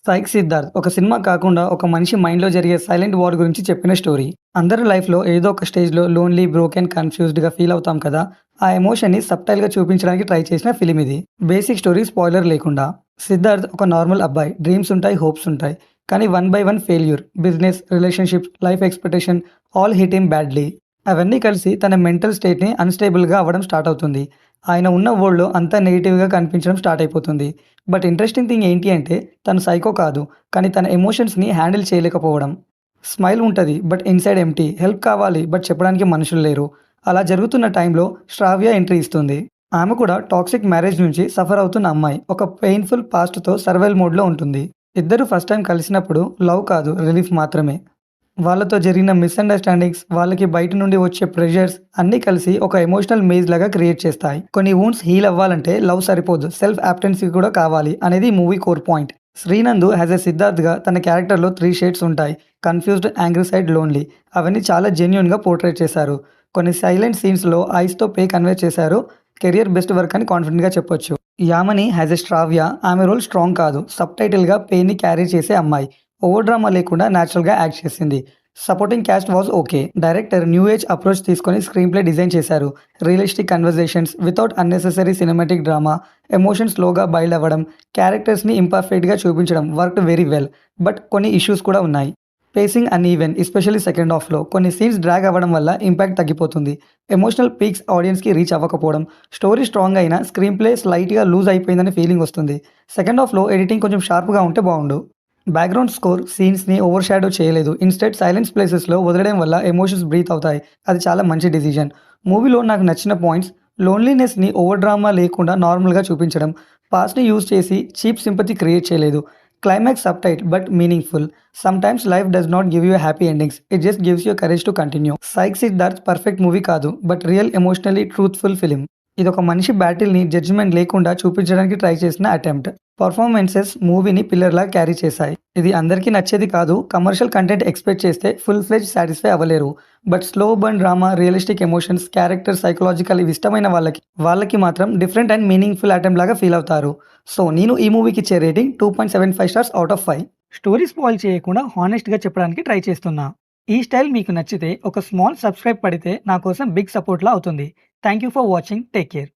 'Psych Siddharth' ఒక cinema కాకుండా ఒక మనిషి మైండ్‌లో జరిగే సైలెంట్ వార్ గురించి చెప్పిన స్టోరీ. అందరి లైఫ్‌లో ఏదో ఒక స్టేజ్‌లో లోన్లీ, బ్రోకెన్, కన్‌ఫ్యూజ్డ్‌గా ఫీల్ అవుతాం కదా! ఆ ఎమోషన్‌ని సబ్‌టైల్‌గా చూపించడానికి ట్రై చేసిన ఫిల్మ్ ఇది. బేసిక్ స్టోరీ స్పాయిలర్ లేకుండా. సిద్ధార్థ్ ఒక నార్మల్ అబ్బాయి. డ్రీమ్స్ ఉంటాయి, హోప్స్ ఉంటాయి. కానీ one by one failure, business, relationships, life expectation all hit him badly. అవన్నీ కలిసి తన మెంటల్ స్టేట్‌ని అన్‌స్టేబుల్‌గా అవ్వడం స్టార్ట్ అవుతుంది. ఆయన ఉన్న వరల్డ్‌లో అంతా నెగెటివ్‌గా కనిపించడం స్టార్ట్ అయిపోతుంది. బట్ ఇంట్రెస్టింగ్ థింగ్ ఏంటి అంటే తను సైకో కాదు. కానీ తన ఎమోషన్స్‌ని హ్యాండిల్ చేయలేకపోవడం. స్మైల్ ఉంటది. But inside empty. హెల్ప్ కావాలి. బట్ చెప్పడానికి మనుషులు లేరు. అలా జరుగుతున్న టైంలో శ్రావ్య ఎంట్రీ ఇస్తుంది. ఆమె కూడా టాక్సిక్ మ్యారేజ్ నుంచి సఫర్ అవుతున్న అమ్మాయి. ఒక పెయిన్‌ఫుల్ పాస్ట్‌తో సర్వైవల్ మోడ్‌లో ఉంటుంది. ఇద్దరు ఫస్ట్ టైమ్ కలిసినప్పుడు లవ్ కాదు, రిలీఫ్ మాత్రమే. వాళ్ళతో జరిగిన మిస్‌అండర్‌స్టాండింగ్స్, వాళ్ళకి బయట నుండి వచ్చే ప్రెషర్స్ అన్నీ కలిసి ఒక ఎమోషనల్ మేజ్ లాగా క్రియేట్ చేస్తాయి. కొన్ని వూండ్స్ హీల్ అవ్వాలంటే లవ్ సరిపోదు. సెల్ఫ్ యాక్సెప్టెన్సీ కూడా కావాలి అనేది ఈ movie core point. Srinand as a సిద్ధార్థ్‌గా తన క్యారెక్టర్‌లో 3 షేడ్స్ ఉంటాయి. Confused, angry side, lonely. అవన్నీ చాలా జెన్యూన్‌గా పోర్ట్రేట్ చేశారు. కొన్ని సైలెంట్ సీన్స్‌లో ఐస్‌తో కన్వే చేశారు. కెరియర్ బెస్ట్ వర్క్ అని కాన్ఫిడెంట్‌గా చెప్పొచ్చు. యామని యాజ్ ఎ శ్రావ్య ఆమె రోల్ స్ట్రాంగ్ కాదు. సబ్‌టైటిల్‌గా పెయిన్‌ని క్యారీ చేసే అమ్మాయి. ఓవర్ డ్రామా లేకుండా నేచురల్‌గా యాక్ట్ చేసింది. Supporting caste wise okay. Director new age approach తీసుకొని స్క్రీన్ ప్లే డిజైన్ చేశారు. Realistic conversations without unnecessary cinematic drama, emotions స్లోగా బైల్డ్ అవ్వడం, క్యారెక్టర్స్‌ని ఇంపర్ఫెక్ట్‌గా చూపించడం వర్క్డ్ వెరీ వెల్. బట్ కొన్ని ఇష్యూస్ కూడా ఉన్నాయి. పేసింగ్ అన్‌ఈవెన్ ఎస్పెషల్లీ సెకండ్ హాఫ్‌లో. కొన్ని సీన్స్ డ్రాగ్ అవ్వడం వల్ల ఇంపాక్ట్ తగ్గిపోతుంది. ఎమోషనల్ పీక్స్ ఆడియన్స్‌కి రీచ్ అవ్వకపోవడం. స్టోరీ స్ట్రాంగ్ అయినా స్క్రీన్ ప్లే స్లైట్‌గా లూజ్ అయిపోయిందనే ఫీలింగ్ వస్తుంది. సెకండ్ హాఫ్‌లో ఎడిటింగ్ కొంచెం షార్ప్‌గా ఉంటే బావుండు. బ్యాక్‌గ్రౌండ్ స్కోర్ సీన్స్‌ని ఓవర్ షాడో చేయలేదు. ఇన్‌స్టెడ్ సైలెన్స్ ప్లేసెస్‌లో వదిలేయడం వల్ల ఎమోషన్స్ బ్రీత్ అవుతాయి. అది చాలా మంచి డెసిషన్. మూవీలో నాకు నచ్చిన పాయింట్స్ లోన్లీనెస్‌ని ఓవర్ డ్రామా లేకుండా నార్మల్‌గా చూపించడం. పాస్ట్‌ని యూజ్ చేసి చీప్ సింపతి క్రియేట్ చేయలేదు. క్లైమాక్స్ సబ్‌టైట్ but meaningful. Sometimes life does not give you happy endings. It just gives you courage to continue. 'Psych Siddharth' perfect movie కాదు. But real emotionally truthful film. ఇదొక మనిషి బ్యాటిల్‌ని జడ్జ్‌మెంట్ లేకుండా చూపించడానికి try చేసిన attempt. Performances మూవీని పిల్లర్‌లా carry చేశాయి. ఇది అందరికీ నచ్చేది కాదు. కమర్షియల్ కంటెంట్ ఎక్స్‌పెక్ట్ చేస్తే ఫుల్ ఫ్లెడ్జ్ సాటిస్ఫై అవ్వలేరు. But slow burn drama, realistic emotions, character, psychological ఇవి ఇష్టమైన వాళ్ళకి మాత్రం డిఫరెంట్ అండ్ మీనింగ్‌ఫుల్ అటెంప్ట్ లాగా ఫీల్ అవుతారు. సో నేను ఈ మూవీకి ఇచ్చే rating 2.75 stars out of 5. Story spoil చేయకుండా హానెస్ట్‌గా చెప్పడానికి ట్రై చేస్తున్నా. ఈ స్టైల్ మీకు నచ్చితే ఒక స్మాల్ సబ్స్క్రైబ్ పడితే నా కోసం బిగ్ సపోర్ట్‌లా అవుతుంది. Thank you for watching. Take care.